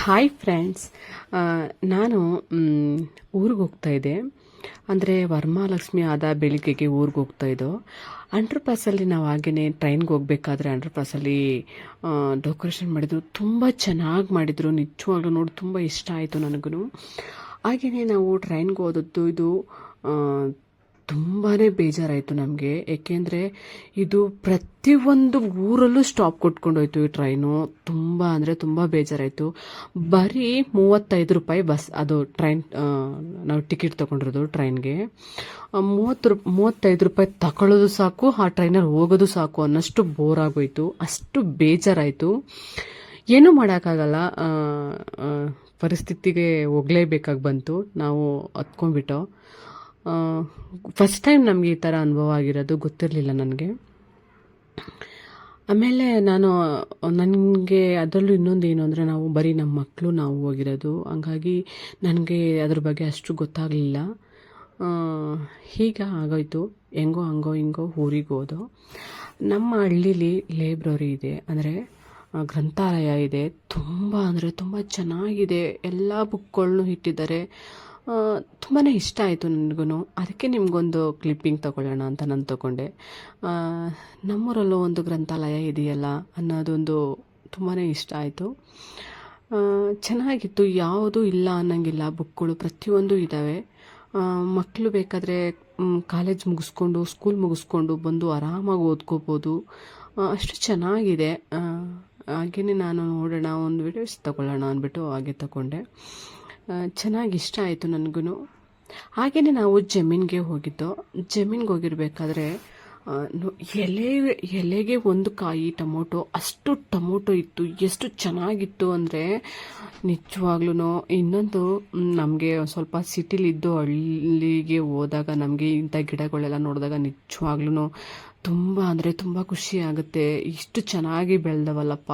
Hi friends, ನಾನು ಊರಿಗೆ ಹೋಗ್ತಾ ಇದ್ದೆ. ಅಂದರೆ ವರಮಹಾಲಕ್ಷ್ಮಿ ಆದ ಬೆಳಿಗ್ಗೆಗೆ ಊರಿಗೆ ಹೋಗ್ತಾ ಇದ್ದೋ. ಅಂಡರ್ ಪಾಸಲ್ಲಿ ನಾವು ಹಾಗೇ ಟ್ರೈನ್ಗೆ ಹೋಗ್ಬೇಕಾದ್ರೆ ಅಂಡರ್ ಪಾಸಲ್ಲಿ ಡೆಕೋರೇಷನ್ ಮಾಡಿದ್ರು, ತುಂಬ ಚೆನ್ನಾಗಿ ಮಾಡಿದರು. ನಿಜವಾಗ್ಲೂ ನೋಡಿ ತುಂಬ ಇಷ್ಟ ಆಯಿತು ನನಗೂ. ಹಾಗೆಯೇ ನಾವು ಟ್ರೈನ್ಗೆ ಹೋದದ್ದು ಇದು ತುಂಬಾ ಬೇಜಾರಾಯಿತು ನಮಗೆ. ಏಕೆಂದರೆ ಇದು ಪ್ರತಿಯೊಂದು ಊರಲ್ಲೂ ಸ್ಟಾಪ್ ಕೊಟ್ಕೊಂಡೋಯ್ತು ಈ ಟ್ರೈನು. ತುಂಬ ಅಂದರೆ ತುಂಬ ಬೇಜಾರಾಯಿತು. ಬರೀ 35 ರೂಪಾಯಿ ಬಸ್, ಅದು ಟ್ರೈನ್ ನಾವು ಟಿಕೆಟ್ ತೊಗೊಂಡಿರೋದು ಟ್ರೈನ್ಗೆ. 35 ರೂಪಾಯಿ ತಗೊಳ್ಳೋದು ಸಾಕು, ಆ ಟ್ರೈನಲ್ಲಿ ಹೋಗೋದು ಸಾಕು ಅನ್ನೋಷ್ಟು ಬೋರ್ ಆಗೋಯ್ತು. ಅಷ್ಟು ಬೇಜಾರಾಯಿತು. ಏನೂ ಮಾಡೋಕ್ಕಾಗಲ್ಲ, ಪರಿಸ್ಥಿತಿಗೆ ಹೋಗಲೇಬೇಕಾಗಿ ಬಂತು. ನಾವು ಹತ್ಕೊಂಡ್ಬಿಟ್ಟೋ. ಫಸ್ಟ್ ಟೈಮ್ ನಮಗೆ ಈ ಥರ ಅನುಭವ ಆಗಿರೋದು, ಗೊತ್ತಿರಲಿಲ್ಲ ನನಗೆ. ಆಮೇಲೆ ನನಗೆ ಅದರಲ್ಲೂ ಇನ್ನೊಂದು ಏನು ಅಂದರೆ, ನಾವು ಬರೀ ನಮ್ಮ ಮಕ್ಕಳು ನಾವು ಹೋಗಿರೋದು, ಹಂಗಾಗಿ ನನಗೆ ಅದ್ರ ಬಗ್ಗೆ ಅಷ್ಟು ಗೊತ್ತಾಗಲಿಲ್ಲ. ಹೀಗೆ ಆಗೋಯ್ತು. ಹೆಂಗೋ ಹಂಗೋ ಹಿಂಗೋ ಊರಿಗೆ ಹೋದೋ. ನಮ್ಮ ಹಳ್ಳೀಲಿ ಲೈಬ್ರರಿ ಇದೆ, ಅಂದರೆ ಗ್ರಂಥಾಲಯ ಇದೆ. ತುಂಬ ಅಂದರೆ ತುಂಬ ಚೆನ್ನಾಗಿದೆ. ಎಲ್ಲ ಬುಕ್ಗಳನ್ನೂ ಇಟ್ಟಿದ್ದಾರೆ. ತುಂಬಾ ಇಷ್ಟ ಆಯಿತು ನನಗೂ. ಅದಕ್ಕೆ ನಿಮಗೊಂದು ಕ್ಲಿಪ್ಪಿಂಗ್ ತೊಗೊಳ್ಳೋಣ ಅಂತ ನಾನು ತೊಗೊಂಡೆ. ನಮ್ಮೂರಲ್ಲೂ ಒಂದು ಗ್ರಂಥಾಲಯ ಇದೆಯಲ್ಲ ಅನ್ನೋದೊಂದು ತುಂಬಾ ಇಷ್ಟ ಆಯಿತು. ಚೆನ್ನಾಗಿತ್ತು. ಯಾವುದೂ ಇಲ್ಲ ಅನ್ನೋಂಗಿಲ್ಲ, ಬುಕ್ಗಳು ಪ್ರತಿಯೊಂದು ಇದ್ದಾವೆ. ಮಕ್ಕಳು ಬೇಕಾದರೆ ಕಾಲೇಜ್ ಮುಗಿಸ್ಕೊಂಡು ಸ್ಕೂಲ್ ಮುಗಿಸ್ಕೊಂಡು ಬಂದು ಆರಾಮಾಗಿ ಓದ್ಕೋಬೋದು. ಅಷ್ಟು ಚೆನ್ನಾಗಿದೆ. ಹಾಗೆಯೇ ನಾನು ನೋಡೋಣ, ಒಂದು ವಿಡಿಯೋಸ್ ತೊಗೊಳ್ಳೋಣ ಅಂದ್ಬಿಟ್ಟು ಹಾಗೆ ತಗೊಂಡೆ. ಚೆನ್ನಾಗಿ ಇಷ್ಟ ಆಯಿತು ನನಗೂ. ಹಾಗೆಯೇ ನಾವು ಜಮೀನಿಗೆ ಹೋಗಿದ್ದೋ. ಜಮೀನಿಗೆ ಹೋಗಿರ್ಬೇಕಾದ್ರೆ ಎಲೆಗೆ ಒಂದು ಕಾಯಿ ಟೊಮೊಟೊ, ಅಷ್ಟು ಟೊಮೊಟೊ ಇತ್ತು. ಎಷ್ಟು ಚೆನ್ನಾಗಿತ್ತು ಅಂದರೆ ನಿಜವಾಗ್ಲೂ. ಇನ್ನೊಂದು, ನಮಗೆ ಸ್ವಲ್ಪ ಸಿಟಿಲಿದ್ದು ಹಳ್ಳಿಗೆ ಹೋದಾಗ ನಮಗೆ ಇಂಥ ಗಿಡಗಳೆಲ್ಲ ನೋಡಿದಾಗ ನಿಜವಾಗ್ಲೂ ತುಂಬ ಅಂದರೆ ತುಂಬ ಖುಷಿ ಆಗುತ್ತೆ. ಇಷ್ಟು ಚೆನ್ನಾಗಿ ಬೆಳೆದವಲ್ಲಪ್ಪ,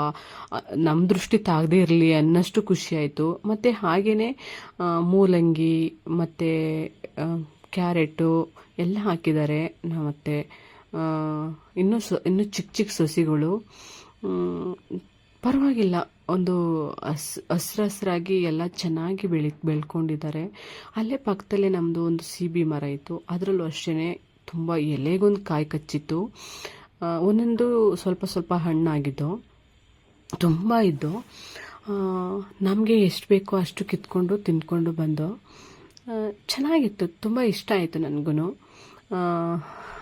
ನಮ್ಮ ದೃಷ್ಟಿ ತಾಗದೇ ಇರಲಿ ಅನ್ನಷ್ಟು ಖುಷಿ ಆಯಿತು. ಮತ್ತು ಹಾಗೆಯೇ ಮೂಲಂಗಿ ಮತ್ತು ಕ್ಯಾರೆಟು ಎಲ್ಲ ಹಾಕಿದ್ದಾರೆ. ಮತ್ತು ಇನ್ನೂ ಚಿಕ್ಕ ಚಿಕ್ಕ ಸಸಿಗಳು. ಪರವಾಗಿಲ್ಲ, ಒಂದು ಹಸ್ರಾಗಿ ಎಲ್ಲ ಚೆನ್ನಾಗಿ ಬೆಳ್ಕೊಂಡಿದ್ದಾರೆ. ಅಲ್ಲೇ ಪಕ್ಕದಲ್ಲೇ ನಮ್ಮದು ಒಂದು ಸೀಬೆ ಮರ ಇತ್ತು. ಅದರಲ್ಲೂ ಅಷ್ಟೇ ತುಂಬ ಎಲೆಗೊಂದು ಕಾಯಿ ಕಚ್ಚಿತ್ತು. ಒಂದೊಂದು ಸ್ವಲ್ಪ ಸ್ವಲ್ಪ ಹಣ್ಣಾಗಿದ್ದು ತುಂಬ ಇದ್ದು. ನಮಗೆ ಎಷ್ಟು ಬೇಕೋ ಅಷ್ಟು ಕಿತ್ಕೊಂಡು ತಿಂದ್ಕೊಂಡು ಬಂದು. ಚೆನ್ನಾಗಿತ್ತು, ತುಂಬ ಇಷ್ಟ ಆಯಿತು ನನಗೂ.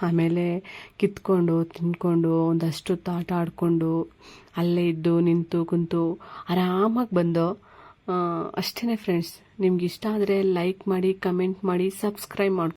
ಆಮೇಲೆ ಕಿತ್ಕೊಂಡು ತಿಂದ್ಕೊಂಡು ಒಂದಷ್ಟು ಆಟ ಆಡಿಕೊಂಡು ಅಲ್ಲೇ ಇದ್ದು ನಿಂತು ಕುಂತು ಆರಾಮಾಗಿ ಬಂದೋ. ಅಷ್ಟೇ ಫ್ರೆಂಡ್ಸ್. ನಿಮ್ಗೆ ಇಷ್ಟ ಆದರೆ ಲೈಕ್ ಮಾಡಿ, ಕಮೆಂಟ್ ಮಾಡಿ, ಸಬ್ಸ್ಕ್ರೈಬ್ ಮಾಡಿ.